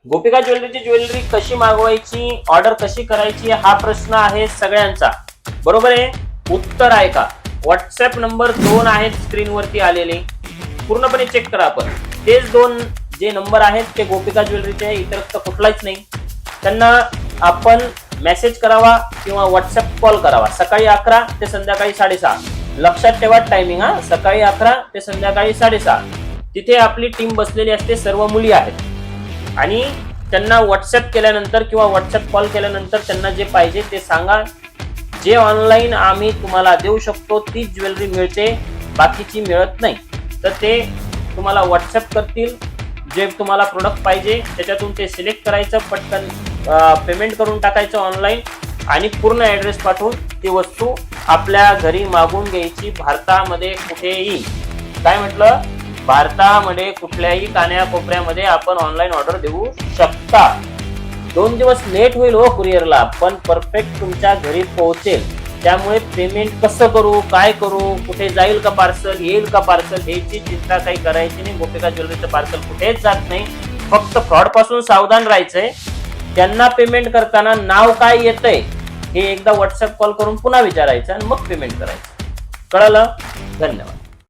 गोपिका ज्वेलरीची jewellery कशी मागवायची, order कशी करायची हा प्रश्न आहे सगळ्यांचा. बरोबर आहे? उत्तर आहे का? व्हॉट्सअप नंबर 2 आहेत स्क्रीनवरती आलेले, पूर्णपणे चेक करा. आपण तेच 2 जे नंबर आहेत ते गोपिका ज्वेलरीचे आहे, इतर कुठलाच नाही. त्यांना आपण मेसेज करावा किंवा व्हॉट्सअप कॉल करावा. सकाळी 11 ते संध्याकाळी 6:30. लक्षात ठेवा टायमिंग हा, सकाळी 11 ते संध्याकाळी 6:30. तिथे आपली टीम बसलेली असते, सर्व मुली आहेत. आणि त्यांना व्हॉट्सअप केल्यानंतर किंवा व्हॉट्सअप कॉल केल्यानंतर त्यांना जे पाहिजे ते सांगा. जे ऑनलाईन आम्ही तुम्हाला देऊ शकतो तीच ज्वेलरी मिळते, बाकीची मिळत नाही. तर ते तुम्हाला व्हॉट्सअप करतील. जे तुम्हाला प्रोडक्ट पाहिजे त्याच्यातून ते सिलेक्ट करायचं, पटकन पेमेंट करून टाकायचं ऑनलाईन आणि पूर्ण ॲड्रेस पाठवून ती वस्तू आपल्या घरी मागून घ्यायची. भारतामध्ये कुठेही, काय म्हटलं, भारतामध्ये कुठल्याही कान्याकोपऱ्यामध्ये आपण ऑनलाईन ऑर्डर देऊ शकता. 2 दिवस लेट होईल हो कुरिअरला, पण परफेक्ट तुमच्या घरी पोहोचेल. त्यामुळे पेमेंट कसं करू, काय करू, कुठे जाईल का पार्सल, येईल का पार्सल, ह्याची चिंता काही करायची नाही. गोपिका ज्वेलरीचं पार्सल कुठेच जात नाही. फक्त फ्रॉड पासून सावधान राहायचंय. त्यांना पेमेंट करताना नाव काय येतंय हे एकदा व्हॉट्सअप कॉल करून पुन्हा विचारायचं आणि मग पेमेंट करायचं. कळलं? धन्यवाद.